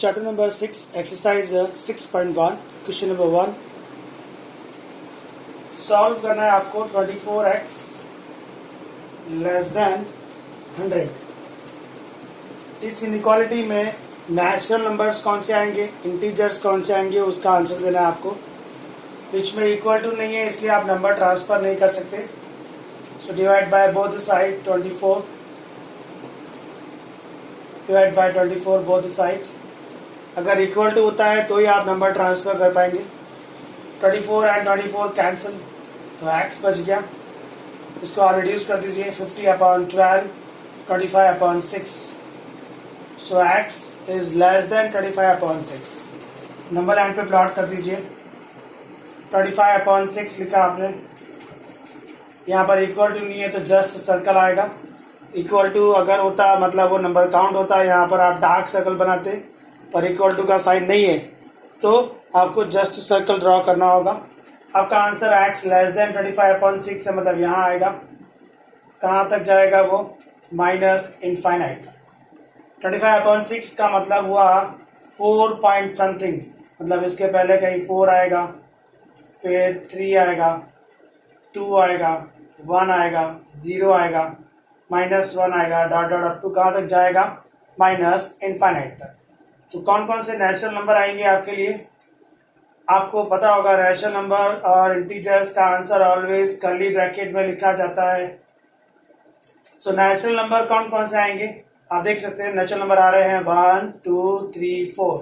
Chapter number 6, exercise 6.1, question number 1. Solve करना है आपको 24x लेस देन 100। इस इनइक्वालिटी में नेचुरल नंबर्स कौन से आएंगे, इंटीजर्स कौन से आएंगे, उसका आंसर देना है आपको। बीच में इक्वल टू नहीं है इसलिए आप नंबर ट्रांसफर नहीं कर सकते। So divide by both side 24, divide by 24 both side. अगर इक्वल टू होता है तो ही आप नंबर ट्रांसफर कर पाएंगे। 24 एंड 24 कैंसिल, तो x बच गया। इसको आप रिड्यूस कर दीजिए 50/12, 25/6। सो x is less than 25/6। Number line पे प्लॉट कर दीजिए। 25/6 लिखा आपने, यहाँ पर इक्वल टू नहीं है तो जस्ट सर्कल आएगा। इक्वल टू अगर होता मतलब वो नंबर काउंट होता, यहाँ पर आप डार्क सर्कल बनाते, पर इक्वल टू का साइन नहीं है तो आपको जस्ट सर्कल ड्रॉ करना होगा। आपका आंसर x लेस देन 25/6 है, मतलब यहाँ आएगा। कहाँ तक जाएगा वो? माइनस इनफाइनाइट तक। 25/6 का मतलब हुआ 4 पॉइंट समथिंग, मतलब इसके पहले कहीं 4 आएगा, फिर 3 आएगा, 2 आएगा, 1 आएगा, 0 आएगा, -1 आएगा, डॉट डॉट अप टू कहाँ तक जाएगा? माइनस इनफाइनाइट तक। तो कौन कौन से नेचुरल नंबर आएंगे आपके लिए? आपको पता होगा नेचुरल नंबर और इंटीजर्स का आंसर ऑलवेज कर्ली ब्रैकेट में लिखा जाता है। सो नेचुरल नंबर कौन कौन से आएंगे आप देख सकते हैं। नेचुरल नंबर आ रहे हैं 1, 2, 3, 4।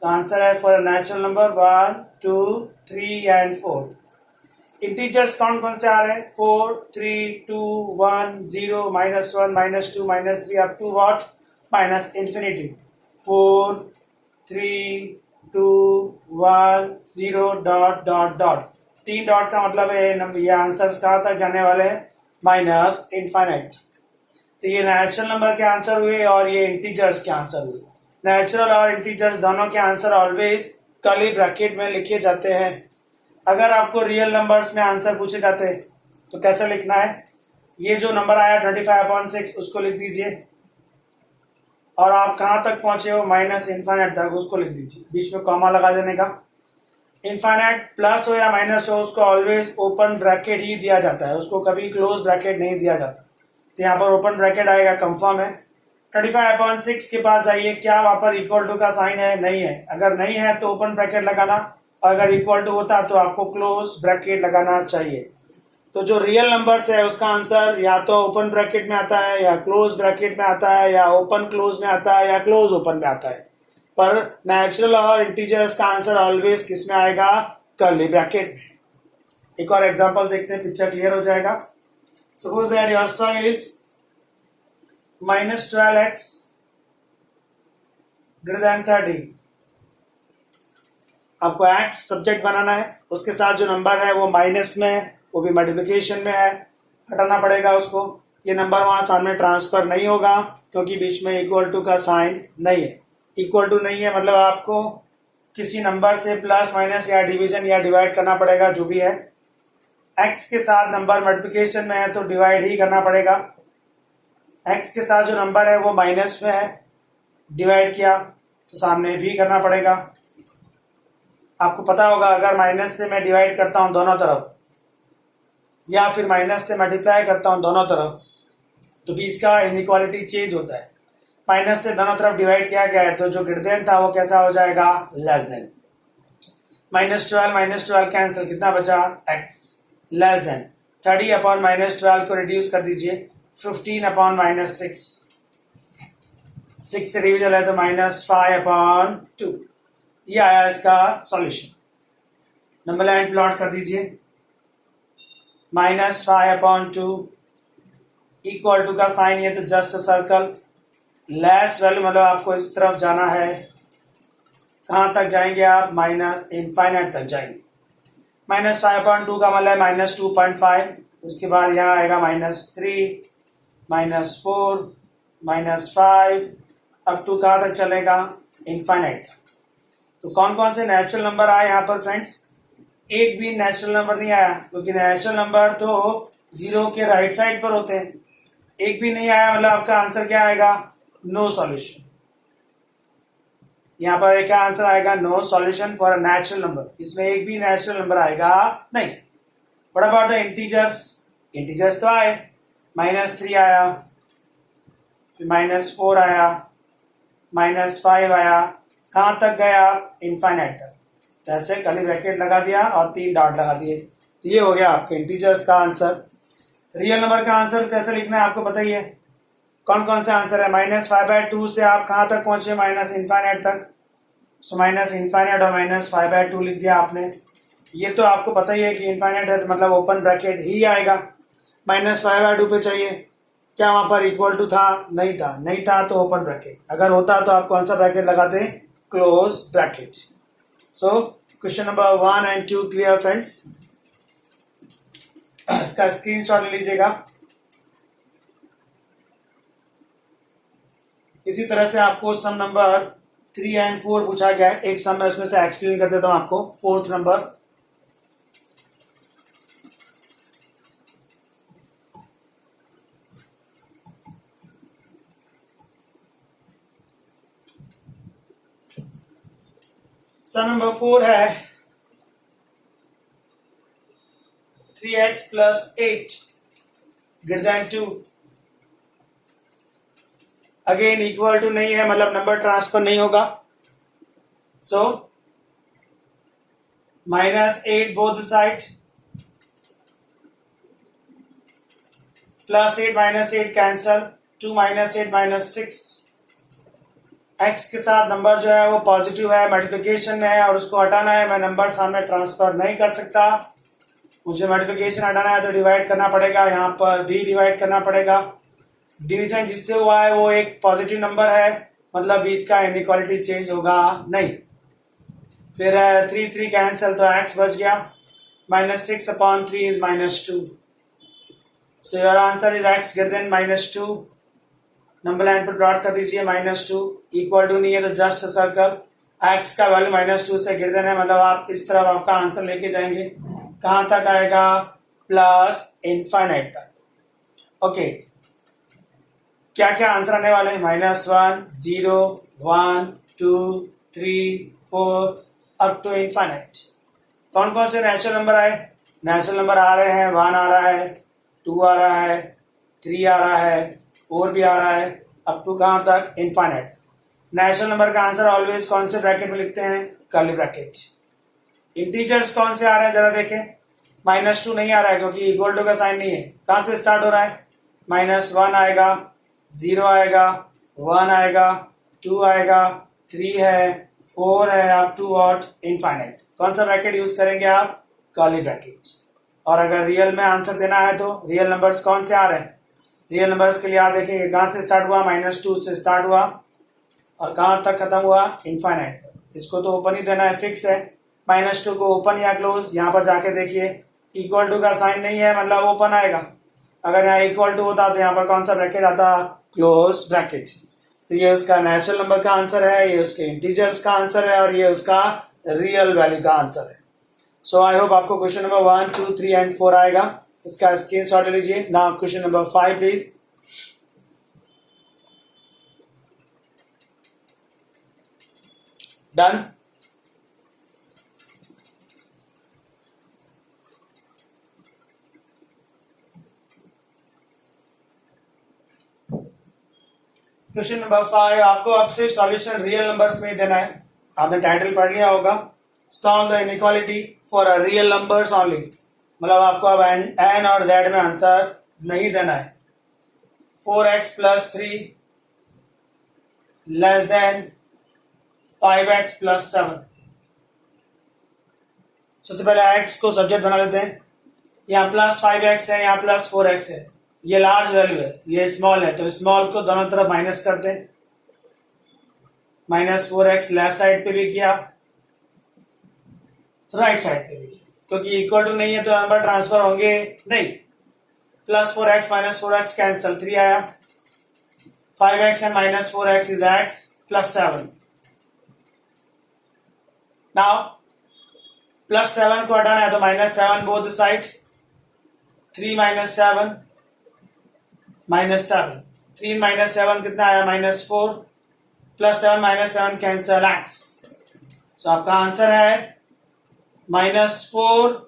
तो आंसर है for natural number 1, 2, 3 and 4। Integers कौन कौन से आ रहे हैं? 4, 3, 2, 1, 0, -1, -2, -3 up to what? Minus infinity. 4, 3, 2, 1, 0, dot dot dot. 3 dot का मतलब है ये आंसर्स कहाँ तक जाने वाले हैं? Minus infinite. तो ये नेचुरल नंबर के आंसर हुए और ये इंटीजर्स के आंसर हुए। नेचुरल और इंटीजर्स दोनों के आंसर ऑलवेज कर्ली ब्रैकेट में लिखे जाते हैं। अगर आपको रियल नंबर्स में आंसर पूछे जाते तो कैसे लिखना है? ये जो नंबर आया 25/6 उसको लिख दीजिए, और आप कहाँ तक पहुंचे हो? माइनस इनफाइनाइट तक, उसको लिख दीजिए। बीच में कॉमा लगा देने का। इनफाइनाइट प्लस हो या माइनस हो उसको ऑलवेज ओपन ब्रैकेट ही दिया जाता है, उसको कभी क्लोज ब्रैकेट नहीं दिया जाता। तो यहाँ पर ओपन ब्रैकेट आएगा, कंफर्म है। 25/6 के पास आइए, क्या वहां पर इक्वल टू का साइन है? नहीं है। अगर नहीं है तो ओपन ब्रैकेट लगाना, और अगर इक्वल टू होता तो आपको क्लोज ब्रैकेट लगाना चाहिए। तो जो रियल नंबर्स है उसका आंसर या तो ओपन ब्रैकेट में आता है, या क्लोज ब्रैकेट में आता है, या ओपन क्लोज में आता है, या क्लोज ओपन में आता है। पर नेचुरल और इंटीजर्स का आंसर ऑलवेज किस में आएगा? कर्ली ब्रैकेट में। एक और एग्जांपल देखते हैं, पिक्चर क्लियर हो जाएगा। Suppose that your some is -12x > 30। आपको x सब्जेक्ट बनाना है, उसके साथ जो नंबर है वो माइनस में है, वो भी मल्टीप्लिकेशन में है, हटाना पड़ेगा उसको। ये नंबर वहां सामने ट्रांसफर नहीं होगा क्योंकि बीच में इक्वल टू का साइन नहीं है। इक्वल टू नहीं है मतलब आपको किसी नंबर से प्लस माइनस या डिवीजन या डिवाइड करना पड़ेगा, जो भी है। x के साथ नंबर मल्टीप्लिकेशन में है तो डिवाइड ही करना पड़ेगा। x के साथ जो नंबर है वो माइनस में है, डिवाइड किया तो सामने भी करना पड़ेगा। आपको पता होगा अगर माइनस से मैं डिवाइड करता हूं दोनों तरफ, या फिर माइनस से मल्टीप्लाई करता हूं दोनों तरफ, तो बीच का इनइक्वालिटी चेंज होता है। माइनस से दोनों तरफ डिवाइड किया गया है तो जो ग्रेटर देन था वो कैसा हो जाएगा? Less than. -12 कैंसिल, कितना बचा? x less then. 30/-12 को रिड्यूस कर दीजिए 15/-6। 6 से डिविजन है तो -5/2। ये आया इसका सॉल्यूशन। नंबर लाइन प्लॉट कर दीजिए। -5/2 इक्वल टू का साइन ये तो जस्ट सर्कल। लेस वैल्यू मतलब आपको इस तरफ जाना है। कहां तक जाएंगे आप? माइनस इनफाइनाइट तक जाएंगे। -5/2 का मतलब -2.5। उसके बाद यहाँ आएगा -3, -4, -5 अप टू कहां तक चलेगा? इनफाइनाइट तक। तो कौन कौन से नेचुरल नंबर आए यहाँ पर फ्रेंड्स? एक भी नेचुरल नंबर नहीं आया, क्योंकि नेचुरल नंबर तो 0 के राइट साइड पर होते हैं। एक भी नहीं आया मतलब आपका आंसर क्या आएगा? No solution. यहाँ पर क्या आंसर आएगा? No solution for a natural number. इसमें एक भी नेचुरल नंबर आएगा नहीं। What about the integers? Integers तो आए, -3 आया, फिर -4 आया, -5 आया, कहां तक गया? इनफाइनाइट तक। जैसे कर्ली ब्रैकेट लगा दिया और 3 डॉट लगा दिए, तो ये हो गया आपके इंटीजर्स का आंसर। रियल नंबर का आंसर कैसे लिखना है आपको बताइए? कौन कौन से आंसर है? -5/2 से आप कहां तक पहुंचे? माइनस इनफाइनाइट तक। सो माइनस इनफाइनाइट और -5/2 लिख दिया आपने। ये तो आपको पता ही है कि इनफाइनाइट है तो मतलब ओपन ब्रैकेट ही आएगा। -5/2 पे चाहिए, क्या वहां पर इक्वल टू था? नहीं था, नहीं था तो ओपन ब्रैकेट। अगर होता तो आप कौन सा ब्रैकेट लगाते? Close bracket. So question number 1 and 2 clear friends? इसका स्क्रीनशॉट ले लीजिएगा। इसी तरह से आपको सम नंबर 3 and 4 पूछा गया है। एक सम में उसमें से एक्सप्लेन कर देता हूं आपको। 4th नंबर, सम नंबर 4 है 3x + 8 > 2। अगेन इक्वल टू नहीं है, मतलब नंबर ट्रांसफर नहीं होगा। सो -8 बोथ साइड, +8 -8 कैंसल, 2 -8 -6। x के साथ नंबर जो है वो पॉजिटिव है, मल्टीप्लिकेशन में है और उसको हटाना है। मैं नंबर सामने ट्रांसफर नहीं कर सकता, मुझे मल्टीप्लिकेशन हटाना है तो डिवाइड करना पड़ेगा, यहाँ पर भी डिवाइड करना पड़ेगा। डिवीजन जिससे हुआ है वो एक पॉजिटिव नंबर है, मतलब बीच का इनइक्वालिटी चेंज होगा नहीं। फिर 3 कैंसल तो x बच गया, -6/3 is -2। So your answer is x > -2। Number line पर प्लॉट कर दीजिए, -2 इक्वल टू नहीं है तो जस्ट सर्कल। x का वैल्यू -2 से गिरदन है, मतलब आप इस तरफ आपका आंसर लेके जाएंगे। कहां तक आएगा? प्लस इनफाइनाइट तक। ओके, क्या क्या आंसर आने वाले हैं? -1, 0, 1, 2, 3, 4 अप टू इनफाइनाइट। कौन कौन से नेचुरल नंबर आए? नेचुरल नंबर आ रहे हैं, 1 आ रहा है, 2 आ रहा है, 3 आ रहा है, 4 भी आ रहा है, अप टू कहां तक? इनफाइनाइट। नेचुरल नंबर का आंसर ऑलवेज कौन से ब्रैकेट में लिखते हैं? Curly bracket. इंटीजर्स कौन से आ रहे हैं जरा देखें। -2 नहीं आ रहा है क्योंकि इक्वल टू का साइन नहीं है। कहां से स्टार्ट हो रहा है? -1 आएगा, 0 आएगा, 1 आएगा, 2 आएगा, 3 है, 4 है, अप टू व्हाट? इनफाइनाइट। कौन सा ब्रैकेट यूज करेंगे आप? Curly bracket. और अगर रियल में आंसर देना है तो रियल नंबर्स कौन से आ रहे हैं? रियल नंबर्स के लिए आप देखेंगे कहां से स्टार्ट हुआ? -2 से स्टार्ट हुआ और कहां तक खत्म हुआ? इनफाइनाइट। इसको तो ओपन ही देना है, फिक्स है। -2 को ओपन या क्लोज, यहाँ पर जाके देखिए इक्वल टू का साइन नहीं है, मतलब ओपन आएगा। अगर यहाँ इक्वल टू होता तो यहाँ पर कौन सा ब्रैकेट आता? Close bracket. तो ये उसका नेचुरल नंबर का आंसर है, ये उसके इंटीजर्स का आंसर है और ये उसका रियल वैल्यू का आंसर है। सो आई होप आपको क्वेश्चन नंबर 1, 2, 3 and 4 आएगा। इसका स्क्रीनशॉट ले लीजिए। Now question number 5 please. Done. Question number 5 आपको अब सिर्फ सॉल्यूशन रियल नंबर्स में ही देना है। आपने टाइटल पढ़ लिया होगा, solve the inequality for a real numbers only. मतलब आपको अब एन और जेड में आंसर नहीं देना है। 4x + 3 less then 5x + 7। सबसे पहले x को सब्जेक्ट बना लेते हैं। यहाँ +5x है, यहाँ +4x है। ये लार्ज वैल्यू है, ये स्मॉल है, तो स्मॉल को दोनों तरफ माइनस करते हैं। -4x लेफ्ट साइड पे भी किया, राइट साइड पे भी किया, क्योंकि इक्वल टू नहीं है तो नंबर ट्रांसफर होंगे नहीं। +4x -4x कैंसल, 3 आया, 5x and -4x is x + 7। Now +7 को हटाना है तो -7 बोथ साइड, 3 - 7 -7, 3 - 7 कितना आया? -4, +7 -7 कैंसल x। सो आपका आंसर है -4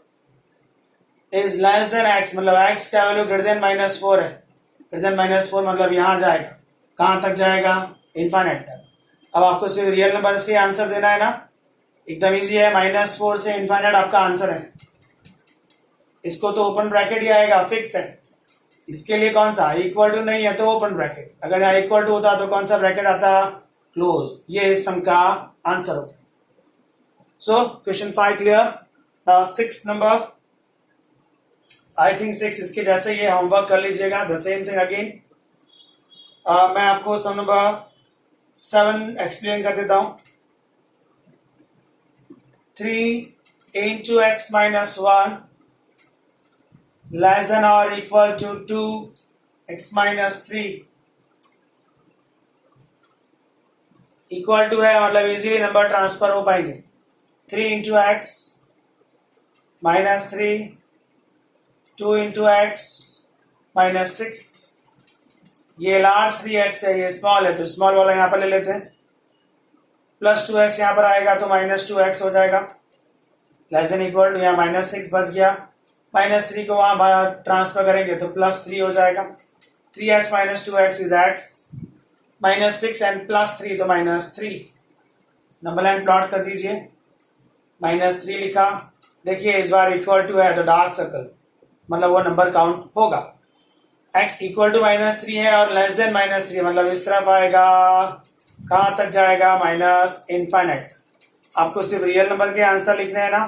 इज लेस देन x, मतलब x का वैल्यू ग्रेटर देन -4 है। ग्रेटर देन -4 मतलब यहां जाएगा, कहां तक जाएगा? इनफाइनाइट तक। अब आपको सिर्फ रियल नंबर्स के आंसर देना है ना, एकदम इजी है। -4 से इनफाइनाइट आपका आंसर है। इसको तो ओपन ब्रैकेट ही आएगा, फिक्स है। इसके लिए कौन सा इक्वल टू नहीं है तो ओपन ब्रैकेट, अगर यहाँ इक्वल टू होता तो कौन सा ब्रैकेट आता? क्लोज। ये इस सम का आंसर हो गया। So question 5 clear. 6 number, I think 6 इसके जैसे ये होमवर्क कर लीजिएगा, द सेम थिंग अगेन। मैं आपको सम नंबर 7 एक्सप्लेन कर देता हूं। 3 into x minus 1 less than or equal to 2x minus 3 equal to है, मतलब इजीली नंबर ट्रांसफर हो पाएंगे। 3 into x minus 3, 2 into x minus 6, ये लार्ज 3x है, ये स्मॉल है तो स्मॉल वाला यहां पर ले लेते हैं। प्लस 2x यहां पर आएगा तो -2x हो जाएगा। लेस देन इक्वल टू, यहाँ -6 बच गया, -3 को वहां ट्रांसफर करेंगे तो +3 हो जाएगा। 3x minus 2x is x, -6 and +3 तो -3। नंबर लाइन प्लॉट कर दीजिए, -3 लिखा। देखिए इस बार इक्वल टू है तो डार्क सर्कल, मतलब वो नंबर काउंट होगा। x इक्वल टू -3 है और लेस देन -3 मतलब इस तरफ आएगा, कहां तक जाएगा? Minus infinite. आपको सिर्फ रियल नंबर के आंसर लिखने हैं ना,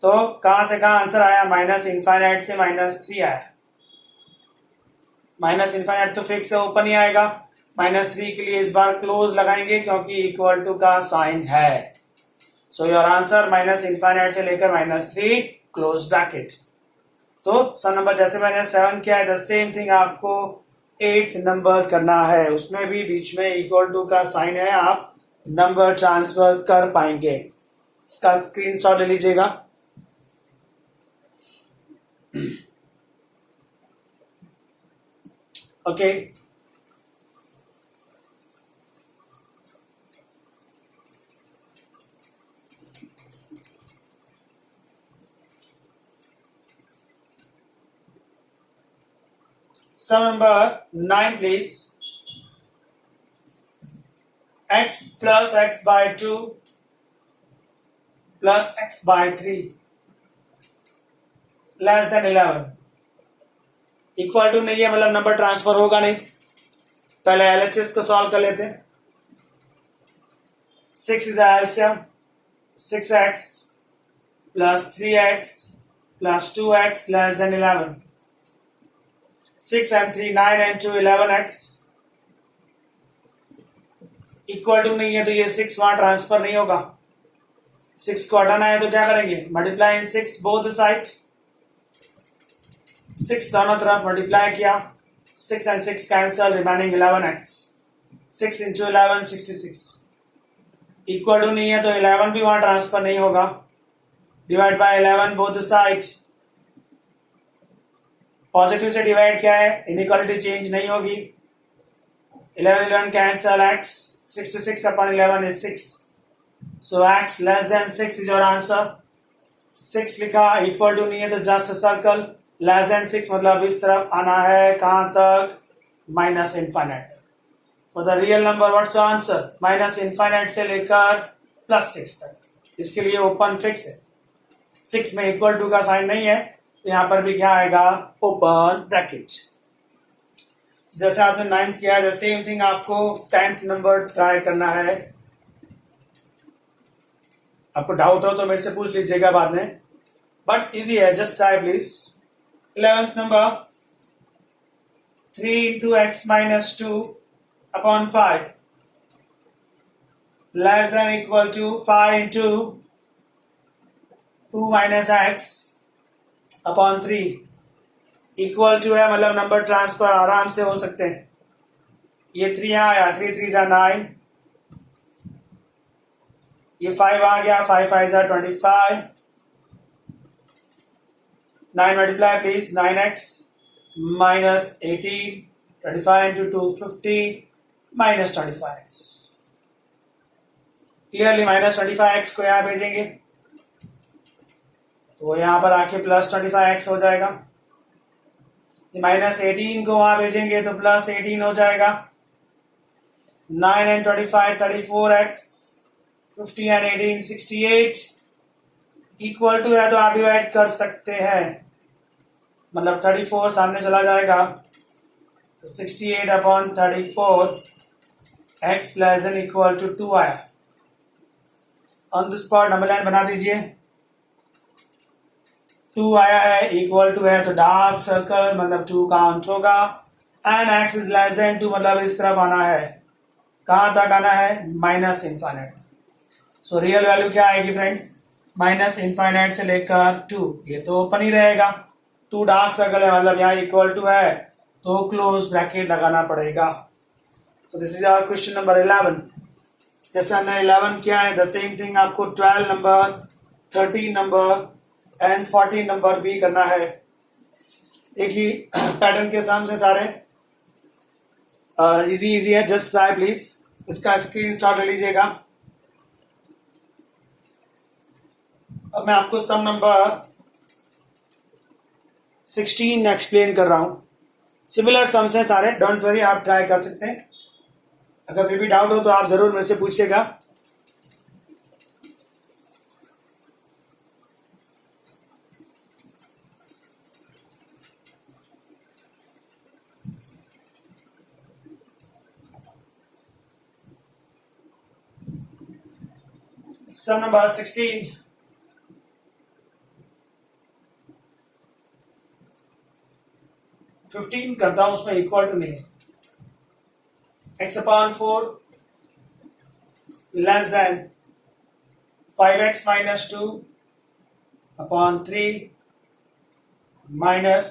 तो कहां से कहां आंसर आया? माइनस इनफाइनाइट से -3 आया। माइनस इनफाइनाइट तो फिक्स है, ओपन ही आएगा। -3 के लिए इस बार क्लोज लगाएंगे क्योंकि इक्वल टू का साइन है। So your answer minus infinite से लेकर -3 क्लोज ब्रैकेट। सो सम नंबर जैसे मैंने 7 किया है, द सेम थिंग आपको 8th नंबर करना है। उसमें भी बीच में इक्वल टू का साइन है, आप नंबर ट्रांसफर कर पाएंगे। इसका स्क्रीनशॉट ले लीजिएगा। Okay, sum number 9 please। x plus x by 2 plus x by 3 less than 11 equal to नहीं है, मतलब नंबर ट्रांसफर होगा नहीं। पहले एलएचएस को सॉल्व कर लेते हैं। 6 is LCM, 6x plus 3x plus 2x less than 11। 6 and 3 9 and 2 11x equal to नहीं है तो ये 6 वहां ट्रांसफर नहीं होगा। 6 को हटाना है तो क्या करेंगे? Multiply in 6 both side. 6 दोनों तरफ मल्टीप्लाई किया, 6 and 6 cancel, remaining 11x। 6 into 11 66 equal to नहीं है तो 11 भी वहां ट्रांसफर नहीं होगा। Divide by 11 both side. Positive से डिवाइड क्या है? इनइक्वालिटी चेंज नहीं होगी। 11 11 cancel, x 66 upon 11 is 6। So x less than 6 is your answer। 6 लिखा, इक्वल टू नहीं है तो जस्ट सर्कल। लेस देन 6 मतलब इस तरफ आना है, कहां तक? Minus infinite. For the real number what's your answer? Minus infinite से लेकर +6 तक। इसके लिए ओपन फिक्स है। 6 में इक्वल टू का साइन नहीं है तो यहां पर भी क्या आएगा? Open bracket. जैसे आपने 9th किया है, सेम थिंग आपको 10th नंबर ट्राई करना है। आपको डाउट हो तो मेरे से पूछ लीजिएगा बाद में, बट इजी है, just try please. 11th number, 3 into x minus 2 upon 5 less than equal to 5 into 2 minus x upon 3 equal to है, मतलब नंबर ट्रांसफर आराम से हो सकते हैं। ये 3 आया, 3 3 जा 9, ये 5 आ गया, 5 5 जा 25, 9 multiply please, 9x minus 18, 25 into 2 50 minus 25x। Clearly -25x को यहाँ भेजेंगे तो यहाँ पर आके +25x हो जाएगा। -18 को वहां भेजेंगे तो +18 हो जाएगा। 9 and 25 34x, 50 and 18 68 equal to है तो आप डिवाइड कर सकते हैं, मतलब 34 सामने चला जाएगा तो 68/34 x less than equal to 2 आया। On the spot number line बना दीजिए। 2 आया है, इक्वल टू है तो डार्क सर्कल मतलब 2 काउंट होगा। And x is less than 2 मतलब इस तरफ आना है। कहां तक आना है? -इनफाइनाइट। सो रियल वैल्यू क्या आएगी फ्रेंड्स? -इनफाइनाइट से लेकर 2। ये तो ओपन ही रहेगा। 2 डार्क सर्कल है मतलब यहाँ इक्वल टू है तो क्लोज ब्रैकेट लगाना पड़ेगा। So this is our question number 11। जैसे हमने 11 किया है द सेम थिंग आपको 12 नंबर, 13 नंबर एंड 14 नंबर भी करना है। एक ही पैटर्न के सामने सारे इजी इजी है, जस्ट ट्राई प्लीज। इसका स्क्रीनशॉट ले लीजिएगा। अब मैं आपको सम नंबर 16 एक्सप्लेन कर रहा हूं। सिमिलर सम्स हैं सारे, डोंट वरी, आप ट्राई कर सकते हैं। अगर फिर भी डाउट हो तो आप जरूर मेरे से पूछिएगा। सम नंबर 16 15 करता हूं, उसमें इक्वल टू नहीं है। x/4 less than 5x minus 2 upon 3 minus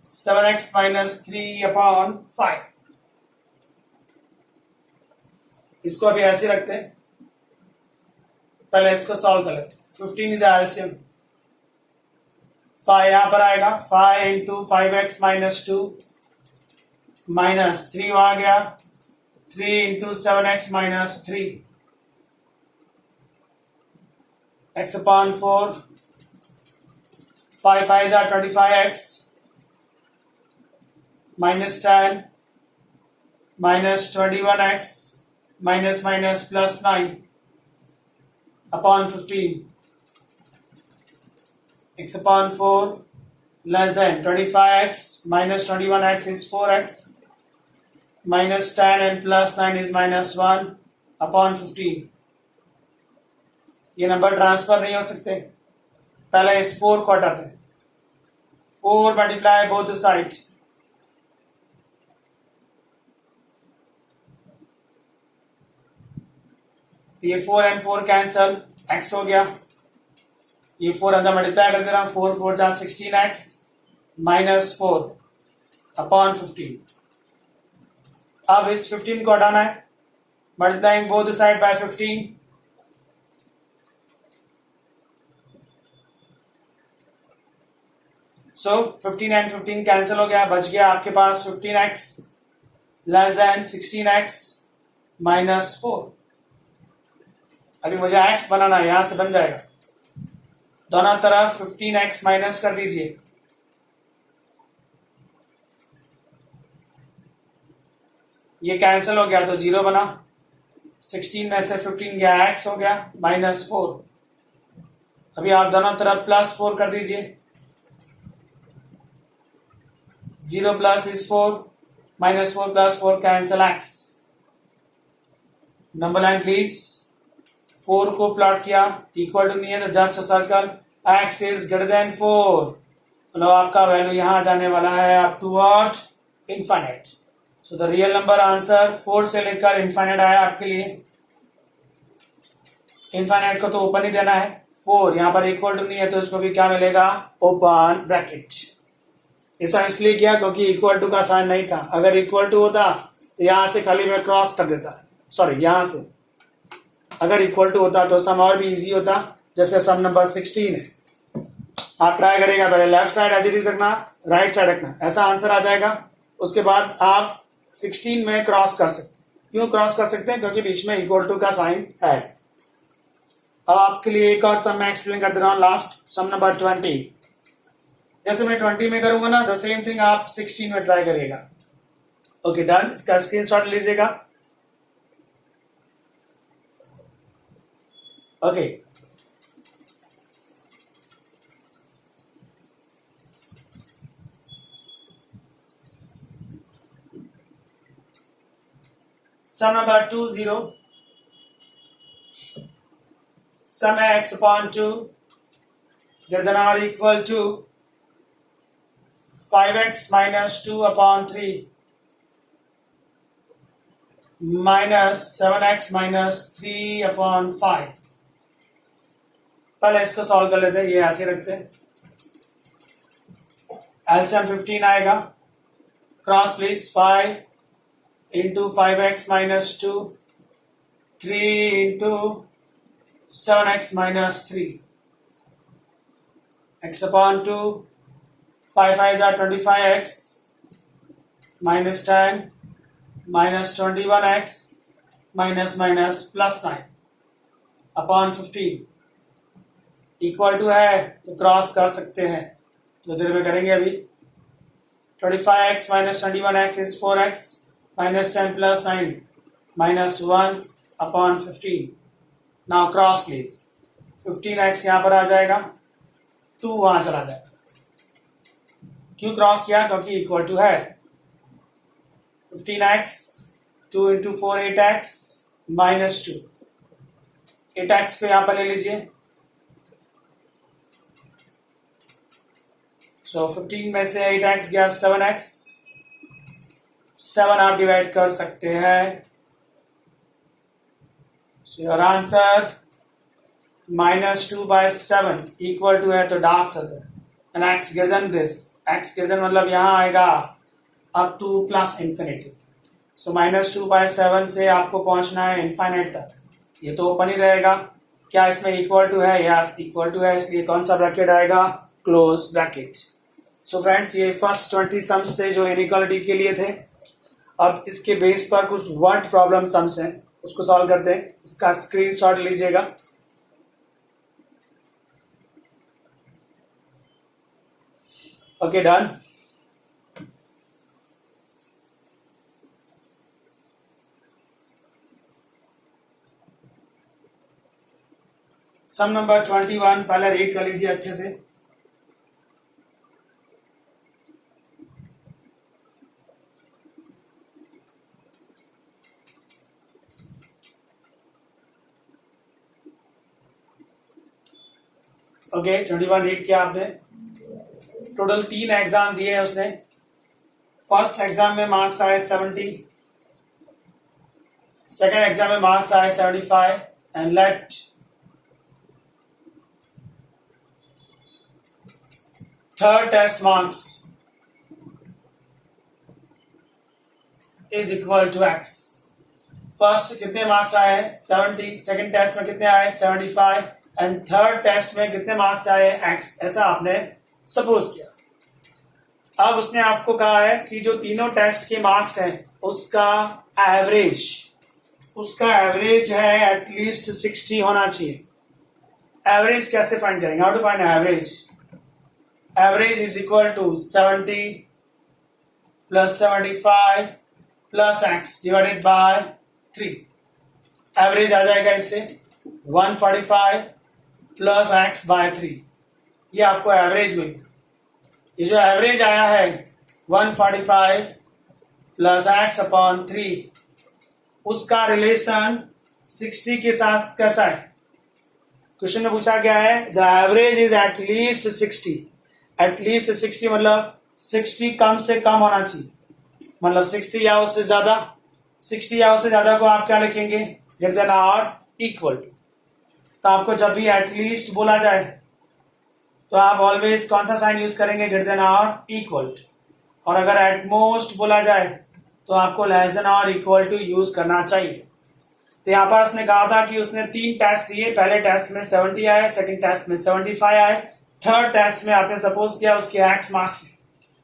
7x minus 3 upon 5। इसको अभी ऐसे रखते हैं, पहले इसको सॉल्व कर लेते हैं। 15 इज एलसीएम, 5 यहां पर आएगा, 5 इंटू 5x minus 2 माइनस 3 आ गया, 3 into 7x minus 3 x/4 5 5s are 25x minus 10 minus 21x minus minus plus 9 upon 15 x/4 less than 25x minus 21x is 4x minus 10 and plus 9 is minus 1 upon 15। ये number transfer नहीं हो सकते, पहले इस 4 को हटाते हैं। 4 मल्टीप्लाई बोथ साइड, ये 4 एंड 4 कैंसल, x हो गया। ये 4 अंदर मल्टीप्लाई कर दे रहा हूं, 4 4 जा 16x माइनस 4 अपॉन 15। अब इस 15 को हटाना है, multiplying both side by 15। So 15 and 15 cancel हो गया, बच गया आपके पास 15x less than 16x minus 4। अभी मुझे x बनाना है, यहां से बन जाएगा। दोनों तरफ 15x माइनस कर दीजिए, ये कैंसिल हो गया तो 0 बना। 16 में से 15 गया, x हो गया माइनस 4। अभी आप दोनों तरफ प्लस 4 कर दीजिए, 0 plus is 4 minus 4 plus 4 cancel x। Number line please. 4 को प्लॉट किया, इक्वल टू नहीं है तो just circle, x is greater than 4, मतलब आपका वैल्यू यहां जाने वाला है up toward infinite. So the real number answer 4 से लेकर इनफाइनाइट आया आपके लिए। इनफाइनाइट को तो ओपन ही देना है, 4 यहां पर इक्वल टू नहीं है तो इसको भी क्या मिलेगा? Open bracket. ऐसा इसलिए किया क्योंकि इक्वल टू का साइन नहीं था। अगर इक्वल टू होता तो यहां से खाली मैं क्रॉस कर देता, सॉरी यहां से अगर इक्वल टू होता तो सम और भी इजी होता। जैसे सम नंबर 16 है, आप ट्राई करेगा, पहले left side as it is रखना, राइट साइड रखना, ऐसा आंसर आ जाएगा। उसके बाद आप 16 में क्रॉस कर सकते, क्यों क्रॉस कर सकते हैं? क्योंकि बीच में इक्वल टू का साइन है। अब आपके लिए एक और सम मैं एक्सप्लेन कर दे रहा हूँ, लास्ट सम नंबर 20। जैसे मैं 20 में करूंगा ना, द सेम थिंग आप 16 में ट्राई करिएगा। ओके डन, इसका स्क्रीनशॉट लीजिएगा। Okay some number 20, some x upon 2 greater than or equal to 5x minus 2 upon 3 minus 7x minus 3 upon 5। पहले इसको सॉल्व कर लेते हैं, ये ऐसे रखते हैं। एलसीएम 15 आएगा, cross please 5 into 5x minus 2 3 into 7x minus 3 x upon 2 5 5s are 25x minus 10 minus 21x minus minus plus 9 upon 15 equal to है तो क्रॉस कर सकते हैं, तो देर में करेंगे। अभी 25x minus 21x is 4x minus 10 plus 9 minus 1 upon 15। Now cross please, 15x यहां पर आ जाएगा, 2 वहां चला जाएगा। क्यों क्रॉस किया? क्योंकि इक्वल टू है। 15x 2 into 4 8x minus 2, 8x को यहां पर ले लीजिए। सो 15 में से 8x गया 7x, 7 आप डिवाइड कर सकते हैं। So your answer -2 by 7 equal to है तो dark circle, and x greater then this, x greater मतलब यहां आएगा up two plus infinity. So -2 by 7 से आपको पहुंचना है इनफाइनाइट तक, ये तो ओपन ही रहेगा। क्या इसमें इक्वल टू है? यस इक्वल टू है, इसलिए कौन सा ब्रैकेट आएगा? Close bracket. सो फ्रेंड्स, ये फर्स्ट 20 सम्स थे जो इनइक्वालिटी के लिए थे। अब इसके बेस पर कुछ वर्ड प्रॉब्लम सम्स हैं, उसको सॉल्व करते हैं। इसका स्क्रीनशॉट लीजिएगा। Okay done. सम नंबर 21 पहले रीड कर लीजिए अच्छे से। ओके 21 रीड किया आपने। टोटल 3 एग्जाम दिए हैं उसने। फर्स्ट एग्जाम में मार्क्स आए 70, सेकेंड एग्जाम में मार्क्स आए 75 and let third test marks is equal to x। First कितने मार्क्स आए? 70, सेकेंड टेस्ट में कितने आए? 75 एंड थर्ड टेस्ट में कितने मार्क्स आए? x। ऐसा आपने सपोज किया। अब उसने आपको कहा है कि जो तीनों टेस्ट के मार्क्स हैं उसका एवरेज है एटलीस्ट 60 होना चाहिए। एवरेज कैसे फाइंड करेंगे? How to find average? Average is equal to 70 plus 75 plus x divided by 3। Average आ जाएगा इससे 145 प्लस x बाय 3। ये आपको एवरेज मिल गया। ये जो एवरेज आया है 145 प्लस x अपॉन 3, उसका रिलेशन 60 के साथ कैसा है? क्वेश्चन में पूछा गया है the average is at least 60। At least 60 मतलब 60 कम से कम होना चाहिए, मतलब 60 या उससे ज्यादा। 60 या उससे ज्यादा को आप क्या लिखेंगे? ग्रेटर देन और इक्वल टू। तो आपको जब भी एटलीस्ट बोला जाए तो आप ऑलवेज कौन सा साइन यूज करेंगे? ग्रेटर देन और इक्वल टू। और अगर एट मोस्ट बोला जाए तो आपको लेस देन और इक्वल टू यूज करना चाहिए। तो यहाँ पर उसने कहा था कि उसने 3 टेस्ट दिए। पहले टेस्ट में 70 आए, सेकंड टेस्ट में 75 आए, थर्ड टेस्ट में आपने सपोज किया उसके x मार्क्स है।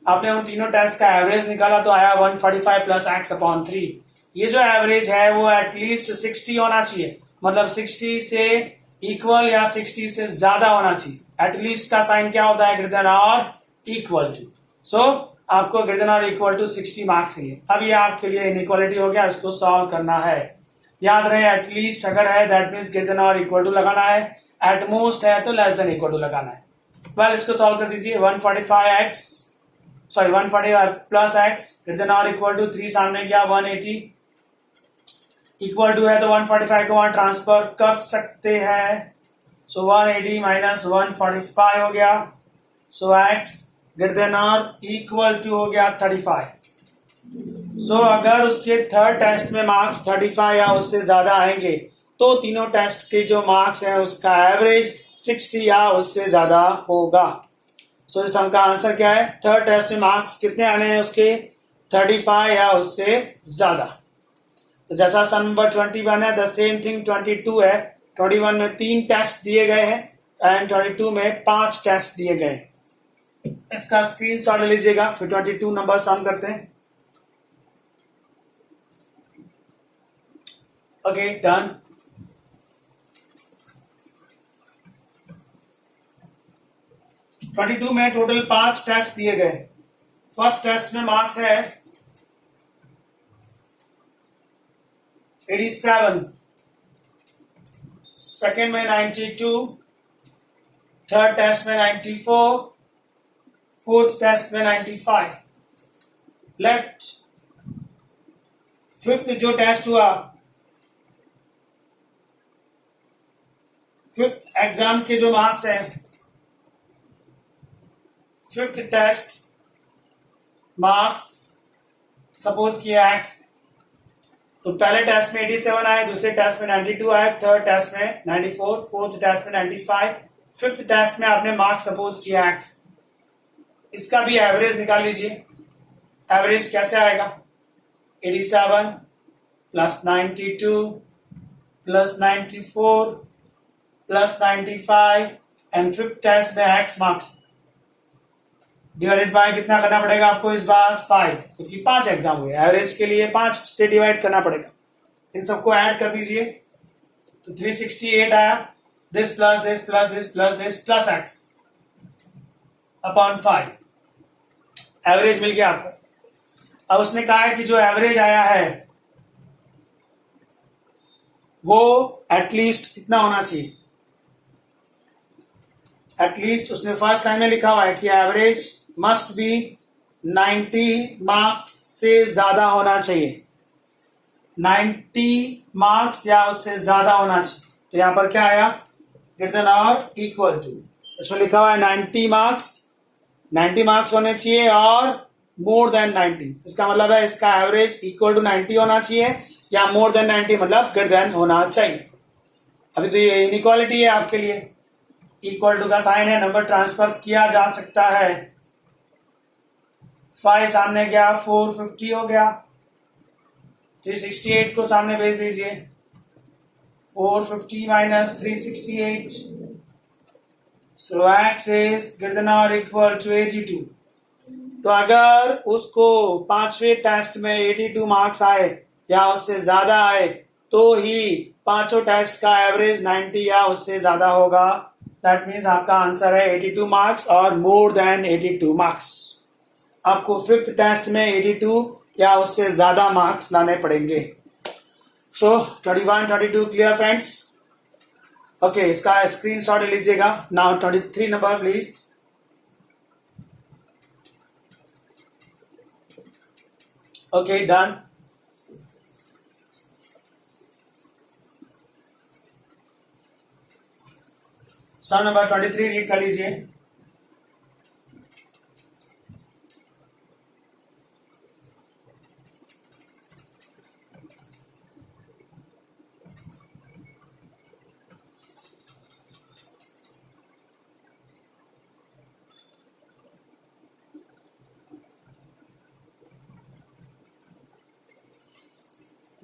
आपने उन तीनों टेस्ट का एवरेज निकाला तो आया 145 प्लस x अपॉन 3। ये जो एवरेज है वो एटलीस्ट 60 होना चाहिए, मतलब 60 से इक्वल या 60 से ज्यादा होना चाहिए। एटलीस्ट का साइन क्या होता है, ग्रेटर देन और इक्वल टू। सो आपको ग्रेटर देन और इक्वल टू 60 मार्क्स चाहिए। अब ये आपके लिए इनइक्वालिटी हो गया, इसको सॉल्व करना है। याद रहे एटलीस्ट अगर है दैट मीन्स ग्रेटर देन और इक्वल टू लगाना है, एट मोस्ट है तो लेस देन इक्वल टू लगाना है। वेल इसको सॉल्व कर दीजिए। 145 प्लस एक्स ग्रेटर देन और इक्वल टू 3 सामने गया 180 इक्वल टू है तो 145 को वहां ट्रांसफर कर सकते हैं। सो 180 माइनस 145 हो गया। सो एक्स ग्रेटर देन और इक्वल टू हो गया 35। सो अगर उसके थर्ड टेस्ट में मार्क्स 35 या उससे ज्यादा आएंगे तो तीनों टेस्ट के जो मार्क्स हैं उसका एवरेज 60 या उससे ज्यादा होगा। सो इस सम का आंसर क्या है, थर्ड टेस्ट में मार्क्स कितने आने हैं उसके, 35 या उससे ज्यादा। तो जैसा सम नंबर 21 है द सेम थिंग 22 है। 21 में 3 टेस्ट दिए गए हैं एंड 22 में 5 टेस्ट दिए गए। इसका स्क्रीनशॉट ले लीजिएगा, फिर 22 नंबर सम करते हैं। Okay done. टू में टोटल 5 टेस्ट दिए गए। फर्स्ट टेस्ट में मार्क्स है 87, सेकेंड में 92, थर्ड टेस्ट में 94, फोर्थ टेस्ट में 95। लेफ्ट फिफ्थ जो टेस्ट हुआ, फिफ्थ एग्जाम के जो मार्क्स है, फिफ्थ टेस्ट मार्क्स सपोज किया एक्स, तो पहले टेस्ट में 87 आए, दूसरे टेस्ट में 92 आए, थर्ड टेस्ट में 94, फोर्थ टेस्ट में 95, फिफ्थ टेस्ट में आपने मार्क्स सपोज किया एक्स। इसका भी एवरेज निकाल लीजिए। एवरेज कैसे आएगा, 87 plus 92 plus 94 plus 95 and fifth test में एक्स मार्क्स डिवाइडेड बाय कितना करना पड़ेगा आपको इस बार 5, क्योंकि 5 एग्जाम हुए, एवरेज के लिए 5 से डिवाइड करना पड़ेगा। इन सबको ऐड कर दीजिए तो 368 आया। This plus this plus this plus this plus x upon 5, average मिल गया आपको। अब उसने कहा है कि जो एवरेज आया है वो एटलीस्ट कितना होना चाहिए। एटलीस्ट उसने फर्स्ट टाइम में लिखा हुआ है कि एवरेज मस्ट बी 90 मार्क्स से ज्यादा होना चाहिए, 90 मार्क्स या उससे ज्यादा होना चाहिए। तो यहां पर क्या आया, ग्रेटर देन और इक्वल टू, इसमें लिखा हुआ है 90 मार्क्स होने चाहिए और मोर देन 90। इसका मतलब है इसका एवरेज इक्वल टू 90 होना चाहिए या मोर देन 90 मतलब ग्रेटर देन होना चाहिए। अभी तो ये इनइक्वालिटी है आपके लिए, इक्वल टू का साइन है, नंबर ट्रांसफर किया जा सकता है। 5 सामने गया 450 हो गया, 368 को सामने भेज दीजिए, 450 minus 368, so x is greater than और इक्वल टू 82। तो अगर उसको 5वें टेस्ट में 82 मार्क्स आए या उससे ज्यादा आए तो ही पांचों टेस्ट का एवरेज 90 या उससे ज्यादा होगा। दैट मीन्स आपका आंसर है 82 मार्क्स और मोर देन 82 मार्क्स। आपको फिफ्थ टेस्ट में 82 या उससे ज्यादा मार्क्स लाने पड़ेंगे। So 21, 22 clear friends. ओके, इसका स्क्रीनशॉट ले लीजिएगा। Now 23 number please. Okay done. Sum number 23 read कर लीजिए।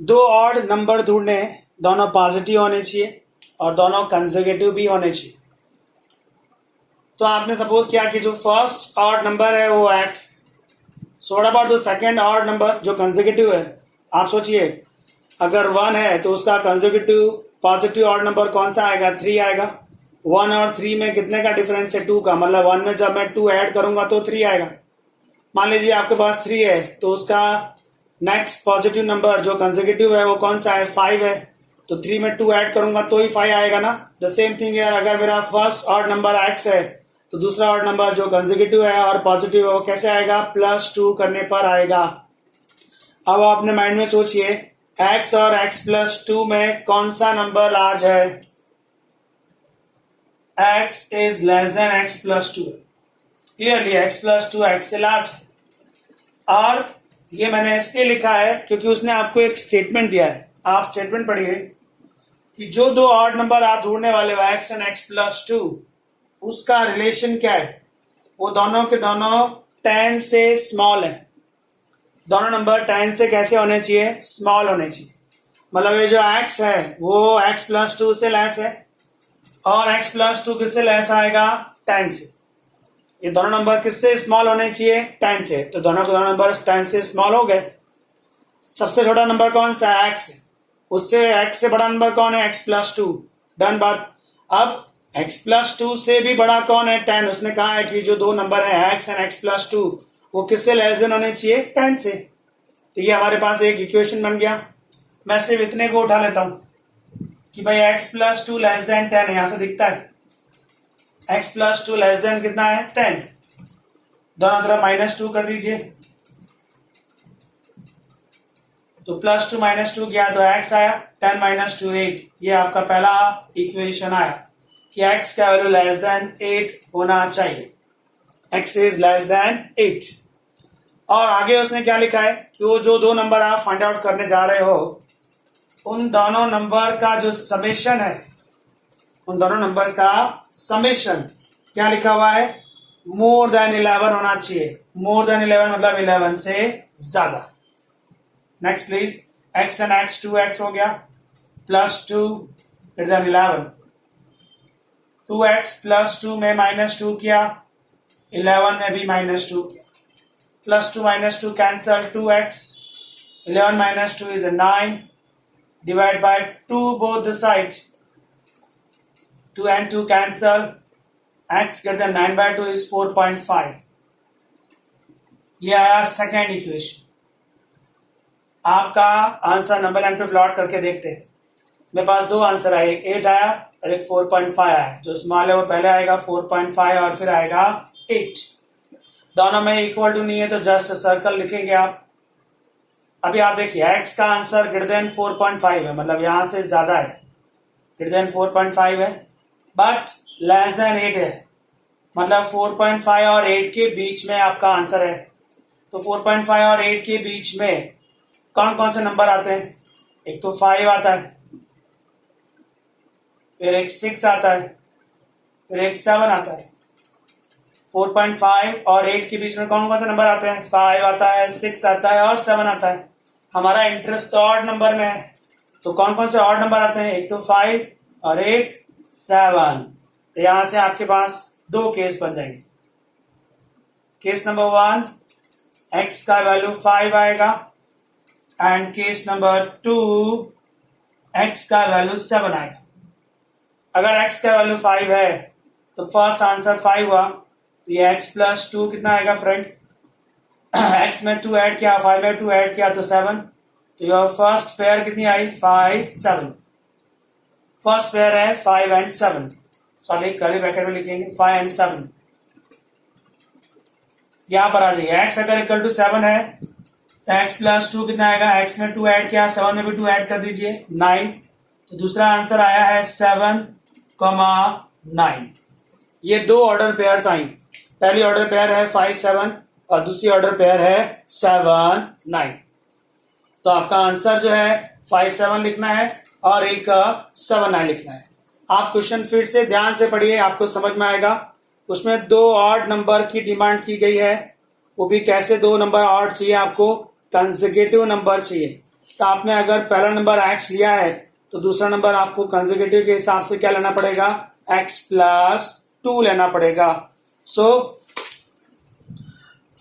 दो ऑड नंबर ढूंढने हैं, दोनों पॉजिटिव होने चाहिए और दोनों कंसेक्यूटिव भी होने चाहिए। तो आपने सपोज किया कि जो फर्स्ट ऑड नंबर है वो x, so what about the second odd number जो कंसेक्यूटिव है, आप सोचिए, अगर 1 है तो उसका कंसेक्यूटिव पॉजिटिव ऑड नंबर कौन सा आएगा? 3 आएगा। 1 और 3 में कितने का डिफरेंस है? 2 का। मतलब 1 में जब मैं 2 ऐड करूंगा तो 3 आएगा। मान लीजिए आपके पास 3 है तो उसका नेक्स्ट पॉजिटिव नंबर जो कंसेक्यूटिव है वो कौन सा है? 5 है। तो 3 में 2 ऐड करूंगा तो ही 5 आएगा ना। द सेम थिंग यार, अगर मेरा फर्स्ट ऑड नंबर x है तो दूसरा ऑड नंबर जो कंसेक्यूटिव है और पॉजिटिव है वो कैसे आएगा? +2 करने पर आएगा। अब आप अपने माइंड में सोचिए, x और x+2 में कौन सा नंबर लार्ज है? x is less than x+2। Clearly x+2 x से लार्ज है। और ये मैंने इसलिए लिखा है क्योंकि उसने आपको एक स्टेटमेंट दिया है। आप स्टेटमेंट पढ़िए कि जो दो ऑड नंबर आप ढूंढने वाले हो x एंड x+2, उसका रिलेशन क्या है? वो दोनों के दोनों 10 से स्मॉल है। दोनों नंबर 10 से कैसे होने चाहिए? स्मॉल होने चाहिए। मतलब ये जो x है वो x+2 से लेस है और x+2 किससे लेस आएगा? 10 से। ये दोनों नंबर किससे स्मॉल होने चाहिए? 10 से। तो दोनों के दोनों नंबर 10 से स्मॉल हो गए। सबसे छोटा नंबर कौन सा है? x है। उससे x से बड़ा नंबर कौन है? x+2। डन बात। अब x+2 से भी बड़ा कौन है? 10। उसने कहा है कि जो दो नंबर है x एंड x+2 वो किससे लेस देन होने चाहिए? 10 से। तो ये हमारे पास एक इक्वेशन बन गया। मैं सिर्फ इतने को उठा लेता हूं कि भाई x+2 लेस देन 10 है। यहां से दिखता है x+2 लेस देन कितना है? 10। दोनों तरफ -2 कर दीजिए तो +2 -2 गया तो x आया। 10 - 2 8। ये आपका पहला इक्वेशन आया कि x का वैल्यू लेस देन 8 होना चाहिए। x is less than 8। और आगे उसने क्या लिखा है कि वो जो दो नंबर आप फाइंड आउट करने जा रहे हो उन दोनों नंबर का जो समेशन है, उन दोनों नंबर का समेशन क्या लिखा हुआ है? मोर देन 11 होना चाहिए। मोर देन 11 मतलब 11 से ज्यादा। Next please. x and x 2x हो गया। +2 ग्रेटर देन 11। 2x +2 में -2 किया, 11 में भी -2 किया। +2 -2 cancel, 2x। 11 - 2 is a 9. Divide by 2 both the sides. 2 and 2 cancel. X greater than 9/2 is 4.5. ये आया सेकेंड इक्वेशन। आपका आंसर नंबर लाइन पे प्लॉट करके देखते हैं। मेरे पास दो आंसर आए, एक 8 आया और एक 4.5 आया। जो स्मॉल है वो पहले आएगा 4.5 और फिर आएगा 8। दोनों में इक्वल टू नहीं है तो जस्ट सर्कल लिखेंगे आप। अभी आप देखिए x का आंसर ग्रेटर देन 4.5 है, मतलब यहां से ज्यादा है। ग्रेटर देन 4.5 है बट लेस देन 8 है, मतलब 4.5 और 8 के बीच में आपका आंसर है। तो 4.5 और 8 के बीच में कौन कौन से नंबर आते हैं? एक तो 5 आता है, फिर एक 6 आता है, फिर एक 7 आता है। 4.5 और 8 के बीच में कौन कौन से नंबर आते हैं? 5 आता है, 6 आता है और 7 आता है। हमारा इंटरेस्ट तो ऑड नंबर में है, तो कौन कौन से ऑड नंबर आते हैं? एक तो 5 और एक 7। तो यहां से आपके पास दो केस बन जाएंगे। केस नंबर 1, x का वैल्यू 5 आएगा एंड केस नंबर 2, x का वैल्यू 7 आएगा। अगर x का वैल्यू 5 है तो फर्स्ट आंसर 5 हुआ, तो ये x+2 कितना आएगा फ्रेंड्स? x में 2 ऐड किया, 5 में 2 ऐड किया तो 7। तो योर फर्स्ट पेयर कितनी आई? 5 7। फर्स्ट पेयर है 5 एंड 7। सॉरी कर्ली ब्रैकेट में लिखेंगे 5 एंड 7। यहां पर आ जाइए, x अगर इक्वल टू 7 है तो x+2 कितना आएगा? x में 2 ऐड किया, 7 में भी 2 ऐड कर दीजिए, 9। तो दूसरा आंसर आया है 7,9। ये दो ऑर्डर पेयर्स आई। पहली ऑर्डर पेयर है 5 7 और दूसरी ऑर्डर पेयर है 7 9। तो आपका आंसर जो है 5 7 लिखना है और एक 7 9 लिखना है। आप क्वेश्चन फिर से ध्यान से पढ़िए, आपको समझ में आएगा। उसमें दो ऑड नंबर की डिमांड की गई है, वो भी कैसे दो नंबर ऑड चाहिए आपको? कंसेक्यूटिव नंबर चाहिए। तो आपने अगर पहला नंबर x लिया है तो दूसरा नंबर आपको कंसेक्यूटिव के हिसाब से क्या लेना पड़ेगा? x+2 लेना पड़ेगा। So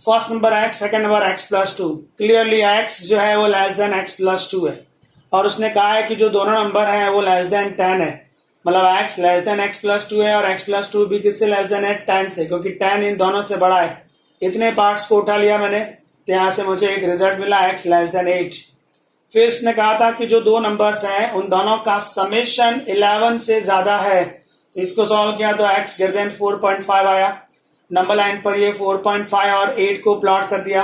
first number x, second number x+2। Clearly x जो है वो लेस देन x+2 है, और उसने कहा है कि जो दोनों नंबर हैं वो लेस देन 10 है, मतलब x लेस देन x+2 है और x+2 भी किससे लेस देन है, 10 से, क्योंकि 10 इन दोनों से बड़ा है। इतने पार्ट्स को उठा लिया मैंने, तो यहाँ से मुझे एक रिजल्ट मिला x लेस देन 8। फिर इसने कहा था कि जो दो नंबर्स हैं उन दोनों का समेशन 11 से ज्यादा है, तो इसको सॉल्व किया तो x ग्रेटर देन 4.5 आया। नंबर लाइन पर ये 4.5 और 8 को प्लॉट कर दिया।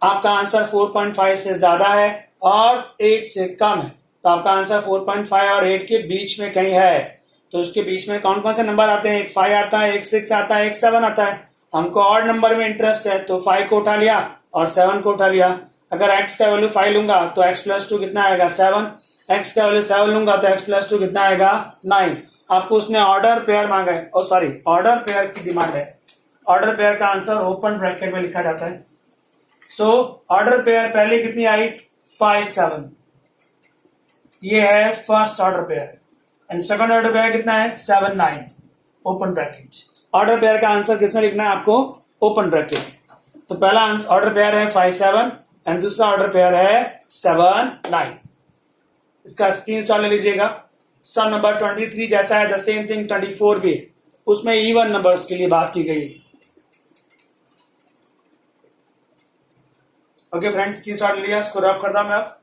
आपका आंसर 4.5 से ज्यादा है और 8 से कम है, तो आपका आंसर 4.5 और 8 के बीच में कहीं है। तो उसके बीच में कौन कौन से नंबर आते हैं, एक 5 आता है, एक 6 आता है, एक 7 आता है। हमको ऑड नंबर में इंटरेस्ट है, तो 5 को उठा लिया और 7 को उठा लिया। अगर x का वैल्यू 5 लूंगा तो x+2 कितना आएगा, 7। x का वैल्यू 7 लूंगा तो x+2 कितना आएगा, 9। आपको उसने ऑर्डर पेयर मांगा है, और सॉरी ऑर्डर पेयर की डिमांड है। ऑर्डर पेयर का आंसर ओपन ब्रैकेट में लिखा जाता है। सो ऑर्डर पेयर पहले कितनी आई, 5 7, ये है first order pair. And second order pair कितना है, 7 9, ओपन ब्रैकेट। ऑर्डर पेयर का आंसर किसमें लिखना है आपको, ओपन ब्रैकेट। तो पहला ऑर्डर पेयर है 5 7 एंड दूसरा ऑर्डर पेयर है 7 9। इसका स्क्रीनशॉट ले लीजिएगा। सम नंबर 23 जैसा है, द सेम थिंग 24 भी, उसमें इवन नंबर्स के लिए बात की गई है। ओके फ्रेंड्स, स्क्रीनशॉट लिया, इसको रफ करता मैं अब।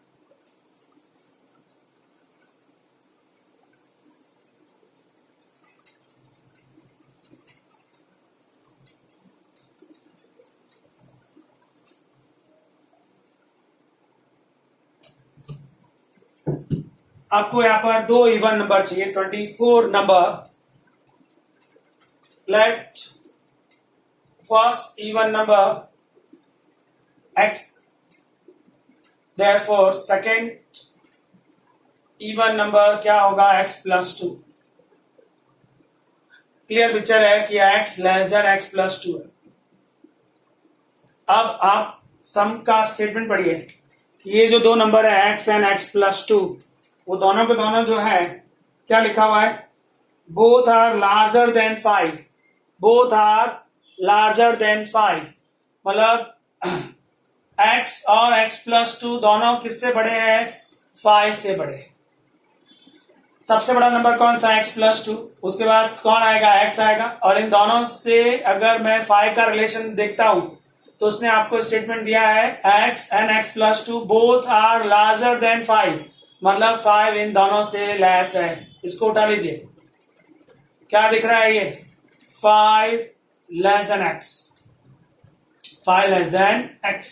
आपको यहां पर दो इवन नंबर चाहिए, 24 number. Let first even number x, therefore second even number क्या होगा, x+2। क्लियर पिक्चर है कि x लेस देन x+2 है। अब आप सम का स्टेटमेंट पढ़िए कि ये जो दो नंबर है x एंड x+2, वो दोनों के दोनों जो है क्या लिखा हुआ है, both are larger than 5। Both are larger than 5, मतलब x और x+2 दोनों किससे बड़े हैं, 5 से बड़े। सबसे बड़ा नंबर कौन सा, x+2, उसके बाद कौन आएगा, x आएगा। और इन दोनों से अगर मैं 5 का रिलेशन देखता हूं तो उसने आपको स्टेटमेंट दिया है x and x+2 both are larger than 5, मतलब 5 इन दोनों से लेस है। इसको उठा लीजिए, क्या दिख रहा है, ये 5 less than x, 5 less than x।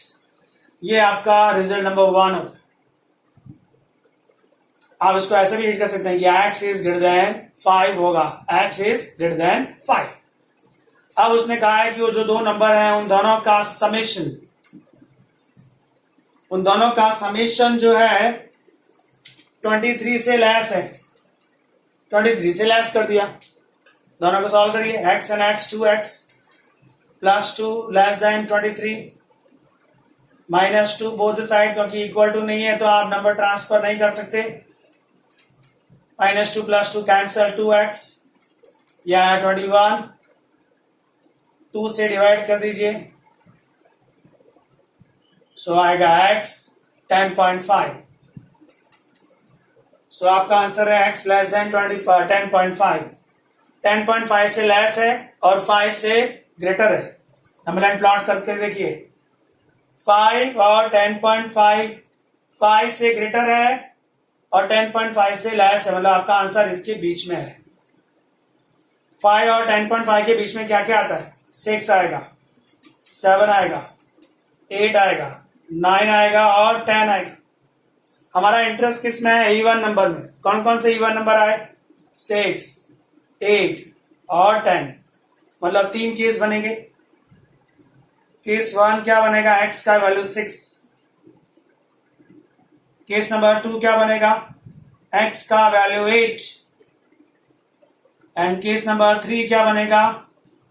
ये आपका रिजल्ट नंबर 1 होगा। आप इसको ऐसे भी रीड कर सकते हैं कि x इज ग्रेटर देन 5 होगा, x इज ग्रेटर देन 5। अब उसने कहा है कि वो जो दो नंबर हैं उन दोनों का समेशन, उन दोनों का समेशन जो है 23 से लेस है। 23 से लेस कर दिया, दोनों को सॉल्व करिए। x and x, 2x plus 2 less than 23 -2 both side, क्योंकि इक्वल टू नहीं है तो आप नंबर ट्रांसफर नहीं कर सकते। -2 + 2 कैंसल, 2x, या 21, 2 से डिवाइड कर दीजिए, सो आएगा x 10.5। सो आपका आंसर है x लेस देन 10.5। 10.5 से लेस है और 5 से ग्रेटर है। नंबर लाइन प्लॉट करके देखिए, 5 और 10.5, 5 से ग्रेटर है और 10.5 से लेस है, मतलब आपका आंसर इसके बीच में है। 5 और 10.5 के बीच में क्या क्या आता है, 6 आएगा, 7 आएगा, 8 आएगा, 9 आएगा और 10 आएगा। हमारा इंटरेस्ट किस में है, इवन नंबर में। कौन कौन से इवन नंबर आए, 6, 8 और 10, मतलब 3 केस बनेंगे। केस 1 क्या बनेगा, x का वैल्यू 6। केस नंबर 2 क्या बनेगा, x का वैल्यू 8। एंड केस नंबर 3 क्या बनेगा,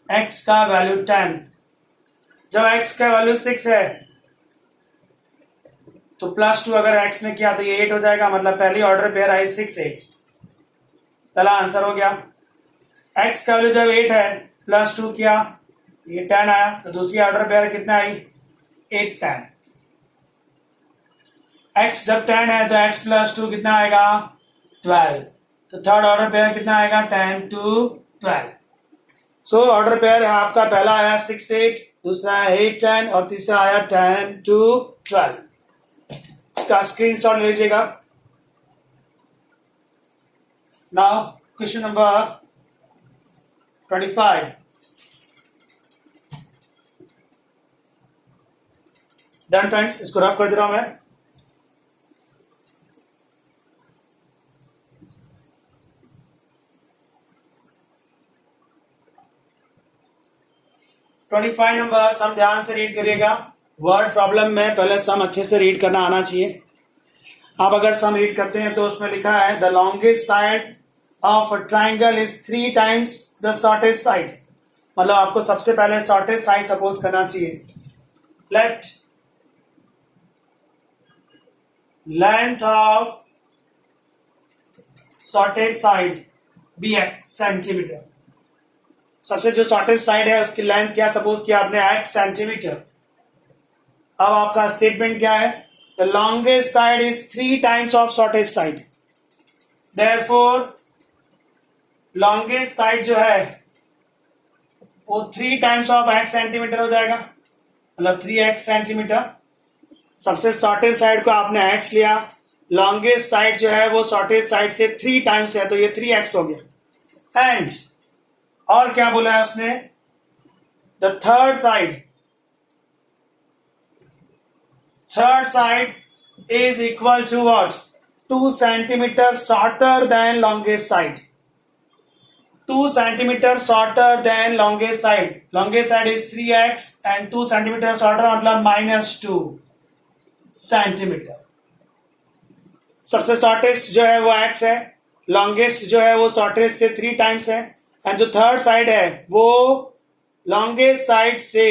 x का वैल्यू 10। जब x का वैल्यू 6 है तो +2 अगर x में किया तो ये 8 हो जाएगा, मतलब पहली ऑर्डर पेयर आई 6 8, पहला आंसर हो गया। x का वैल्यू जब 8 है, +2 किया, ये 10 आया, तो दूसरी ऑर्डर पेयर कितना आई 8 10। x जब 10 है तो x प्लस 2 कितना आएगा 12, तो थर्ड ऑर्डर पेयर कितना आएगा 10 to 12। सो ऑर्डर पेयर आपका पहला आया 6 8, दूसरा है 8 10 और तीसरा आया 10 to 12। इसका स्क्रीनशॉट लीजिएगा। Now question number 25। Done friends, इसको रफ कर दे रहा हूं मैं। फाइव नंबर सम ध्यान से रीड करिएगा। वर्ड प्रॉब्लम में पहले सम अच्छे से रीड करना आना चाहिए। आप अगर सम रीड करते हैं तो उसमें लिखा है the longest side of a triangle is 3 times the shortest side. मतलब आपको सबसे पहले शॉर्टेस्ट साइड सपोज करना चाहिए। Let length of shortest side be x centimetre. सबसे जो शॉर्टेस्ट साइड है उसकी लेंथ क्या सपोज किया आपने x सेंटीमीटर। अब आपका स्टेटमेंट क्या है, the longest side is 3 times of shortest side, therefore longest side जो है वो 3 times ऑफ x सेंटीमीटर हो जाएगा, मतलब 3x सेंटीमीटर। सबसे शॉर्टेस्ट साइड को आपने x लिया, लॉन्गेस्ट साइड जो है वो शॉर्टेस्ट साइड से 3 times है, तो ये 3x हो गया। एंड और क्या बोला है उसने, the third side is equal to what 2 centimeter shorter than longest side. 2 centimeter shorter than longest side. Longest side is 3x and 2 centimeter shorter मतलब -2 सेंटीमीटर। सबसे शॉर्टेस्ट जो है वो x है, लॉन्गेस्ट जो है वो शॉर्टेस्ट से 3 times है, एंड जो थर्ड साइड है वो लॉन्गेस्ट साइड से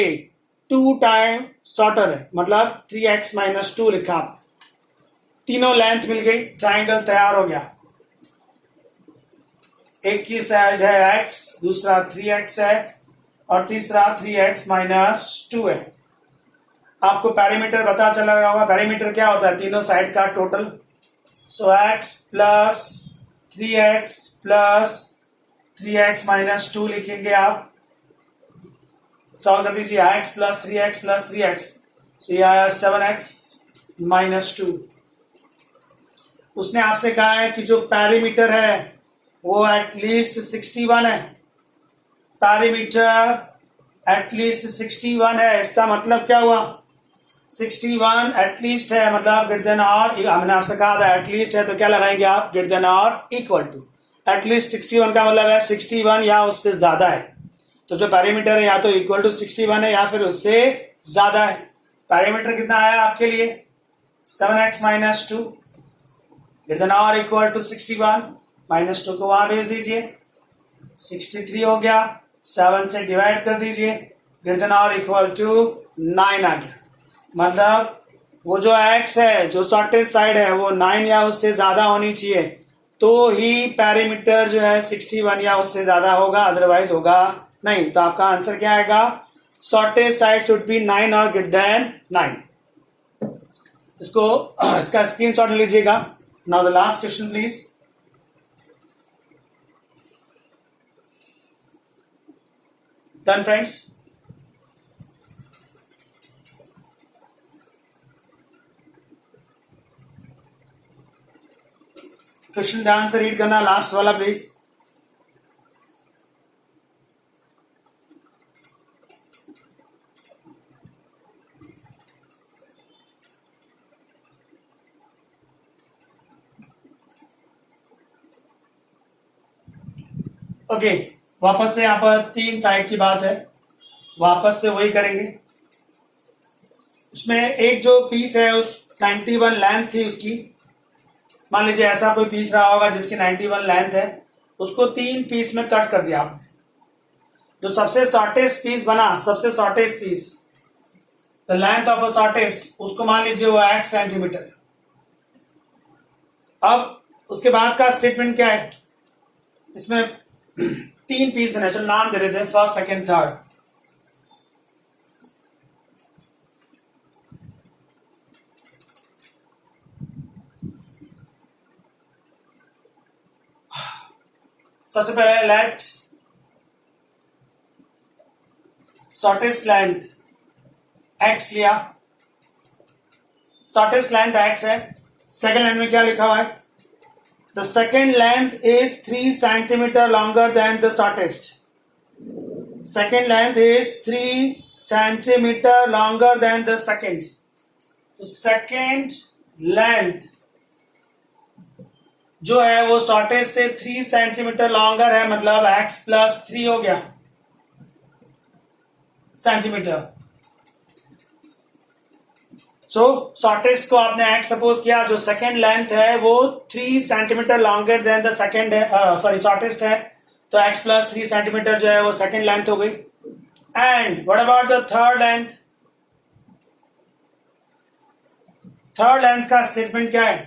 2 times शॉर्टर है, मतलब 3x - 2 लिखा आपने। तीनों लेंथ मिल गई, ट्राइंगल तैयार हो गया। एक की साइड है x, दूसरा 3x है और तीसरा 3x - 2 है। आपको पैरामीटर पता चला होगा, पैरामीटर क्या होता है, तीनों साइड का टोटल। सो x plus 3x plus 3x - 2 लिखेंगे आप। सॉल्व कर दीजिए, x plus 3x plus 3x, सो ये आया 7x - 2। उसने आपसे कहा है कि जो पैरामीटर है वो एटलीस्ट 61 है। पैरामीटर एटलीस्ट 61 है, इसका मतलब क्या हुआ, 61 एटलीस्ट है मतलब ग्रेटर देन और, हमने आपसे कहा था एटलीस्ट है तो क्या लगाएंगे आप, ग्रेटर देन और इक्वल टू। एटलीस्ट 61 का मतलब है 61 या उससे ज्यादा है। तो जो पैरामीटर है या तो इक्वल टू 61 है या फिर उससे ज्यादा है। पैरामीटर कितना आया आपके लिए 7x - 2 ग्रेटर देन और इक्वल टू 61, -2 को वहां भेज दीजिए, 63 हो गया। 7 से डिवाइड कर दीजिए, ग्रेटर देन और इक्वल टू 9 आ गया। मतलब वो जो x है, जो शॉर्टेस्ट साइड है वो 9 या उससे ज्यादा होनी चाहिए, तो ही पैरामीटर जो है 61 या उससे ज्यादा होगा, अदरवाइज होगा नहीं। तो आपका आंसर क्या आएगा, शॉर्टेस्ट साइड शुड बी 9 और ग्रेटर देन 9। इसका स्क्रीनशॉट लीजिएगा। Now the last question please. Done friends, question ध्यान से रीड करना, लास्ट वाला प्लीज। ओके, वापस से यहाँ पर 3 साइड की बात है, वापस से वही करेंगे। उसमें एक जो पीस है उस 91 लेंथ थी उसकी, मान लीजिए ऐसा कोई पीस रहा होगा जिसकी 91 लेंथ है, उसको 3 पीस में कट कर दिया आपने। जो सबसे शॉर्टेस्ट पीस बना, सबसे shortest piece, the length of a shortest, उसको मान लीजिए वो 8 सेंटीमीटर। अब उसके बाद का स्टेटमेंट क्या है, इसमें 3 पीस बने, चलो नाम दे देते हैं, फर्स्ट सेकेंड थर्ड। सबसे पहले लेट शॉर्टेस्ट लेंथ x लिया, शॉर्टेस्ट लेंथ x है। सेकेंड लेंथ में क्या लिखा हुआ है? The second length is 3 centimetre longer than the shortest. Second length is 3 centimetre longer than the second. तो सेकेंड लेंथ जो है वो शॉर्टेस्ट से 3 सेंटीमीटर लॉन्गर है, मतलब x प्लस 3 हो गया सेंटीमीटर। सो शॉर्टेस्ट को आपने x सपोज किया, जो सेकेंड लेंथ है वो 3 centimetre longer than the second है, सॉरी शॉर्टेस्ट है, तो x प्लस 3 सेंटीमीटर जो है वो सेकेंड लेंथ हो गई। And what about the third length? Third length का स्टेटमेंट क्या है?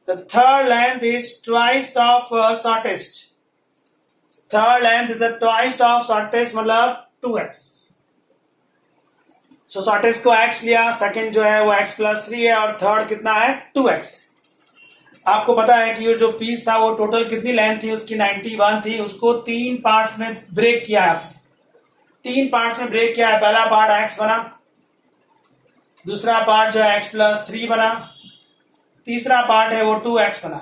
The third length is twice of shortest. Third length is the twice of shortest, मतलब 2x। सो शॉर्टेस्ट को x लिया, सेकेंड जो है वो x प्लस 3 है, और थर्ड कितना है? 2x। आपको पता है कि ये जो पीस था वो टोटल कितनी लेंथ थी उसकी? 91 थी। उसको 3 पार्ट्स में ब्रेक किया है आपने, 3 पार्ट्स में ब्रेक किया है। पहला पार्ट x बना, दूसरा पार्ट जो है x प्लस 3 बना, तीसरा पार्ट है वो 2x बना।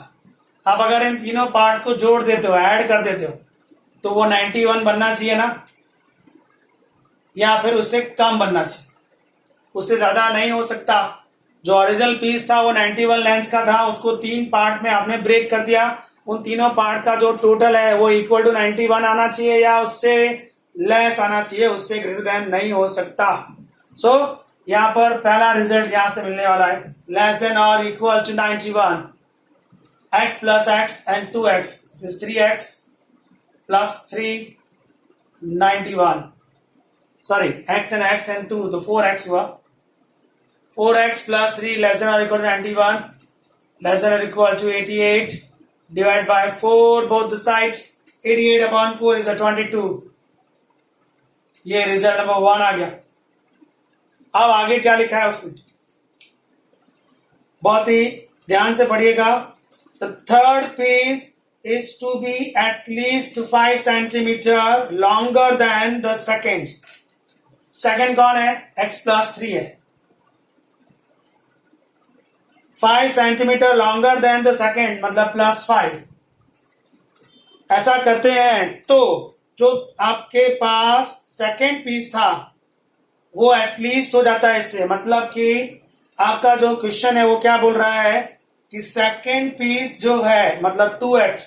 अब अगर इन तीनों पार्ट को जोड़ देते हो, ऐड कर देते हो, तो वो 91 बनना चाहिए ना, या फिर उससे कम बनना चाहिए? उससे ज्यादा नहीं हो सकता। जो ओरिजिनल पीस था वो 91 लेंथ का था, उसको 3 पार्ट में आपने ब्रेक कर दिया। उन तीनों पार्ट का जो टोटल है वो इक्वल टू 91 आना चाहिए, या उससे लेस आना चाहिए, उससे ग्रेटर देन नहीं हो सकता। सो यहां पर पहला रिजल्ट यहां से मिलने वाला है, लेस देन और equal to 91। x plus x and 2x, this is 3x plus 3 91, sorry x and 2, तो 4x हुआ। 4x प्लस 3 लेस देन और इक्वल टू 91, लेस देन और equal to 88, divide by 4 both the side. 88 upon 4 is 22। ये result number 1 आ गया। अब आगे क्या लिखा है उसमें, बहुत ही ध्यान से पढ़िएगा। The third piece is to be at least 5 centimetre longer than the second. Second कौन है? x प्लस 3 है। 5 centimetre longer than the second, मतलब प्लस 5। ऐसा करते हैं तो जो आपके पास सेकेंड पीस था वो एटलीस्ट हो जाता है इससे, मतलब कि आपका जो क्वेश्चन है वो क्या बोल रहा है कि सेकेंड पीस जो है मतलब 2x,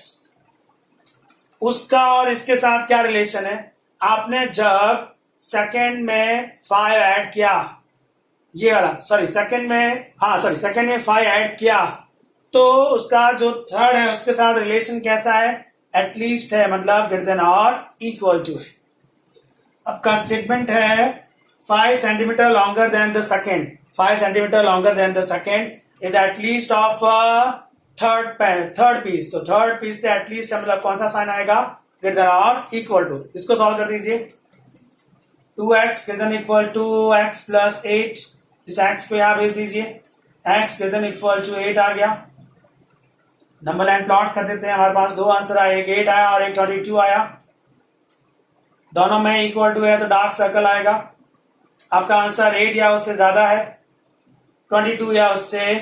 उसका और इसके साथ क्या रिलेशन है? आपने जब सेकेंड में 5 ऐड किया, ये वाला सॉरी सेकेंड में, हाँ सॉरी सेकेंड में 5 ऐड किया, तो उसका जो थर्ड है उसके साथ रिलेशन कैसा है? एटलीस्ट है, मतलब ग्रेटर देन और इक्वल टू है। आपका स्टेटमेंट है 5 centimetre longer than the second, 5 centimetre longer than the second is at least of third piece. तो थर्ड पीस से एटलीस्ट मतलब कौन सा साइन आएगा? ग्रेटर देन और इक्वल टू। इसको सॉल्व कर दीजिए। 2x greater than equal to x plus 8, इस x को यहां भेज दीजिए। x greater than equal to 8 आ गया। नंबर लाइन प्लॉट कर देते हैं। हमारे पास 2 आंसर आए, एक 8 आया और एक 22 आया। दोनों में इक्वल टू है तो डार्क सर्कल आएगा। आपका आंसर 8 या उससे ज्यादा है, 22 या उससे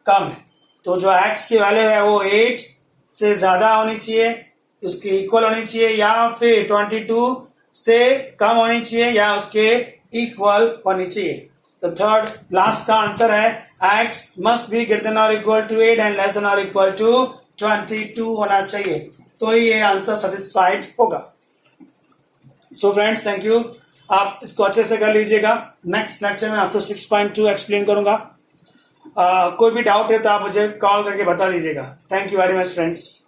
कम है। तो जो x की वैल्यू है वो 8 से ज्यादा होनी चाहिए, उसके इक्वल होनी चाहिए, या फिर 22 से कम होनी चाहिए या उसके इक्वल होनी चाहिए। तो थर्ड लास्ट का आंसर है x must be greater than और equal to 8 and less than और इक्वल टू 22 होना चाहिए, तो ये आंसर सेटिस्फाइड होगा। So friends, thank you. आप इसको अच्छे से कर लीजिएगा। नेक्स्ट लेक्चर में आपको 6.2 एक्सप्लेन करूंगा। कोई भी डाउट है तो आप मुझे कॉल करके बता दीजिएगा। Thank you very much friends.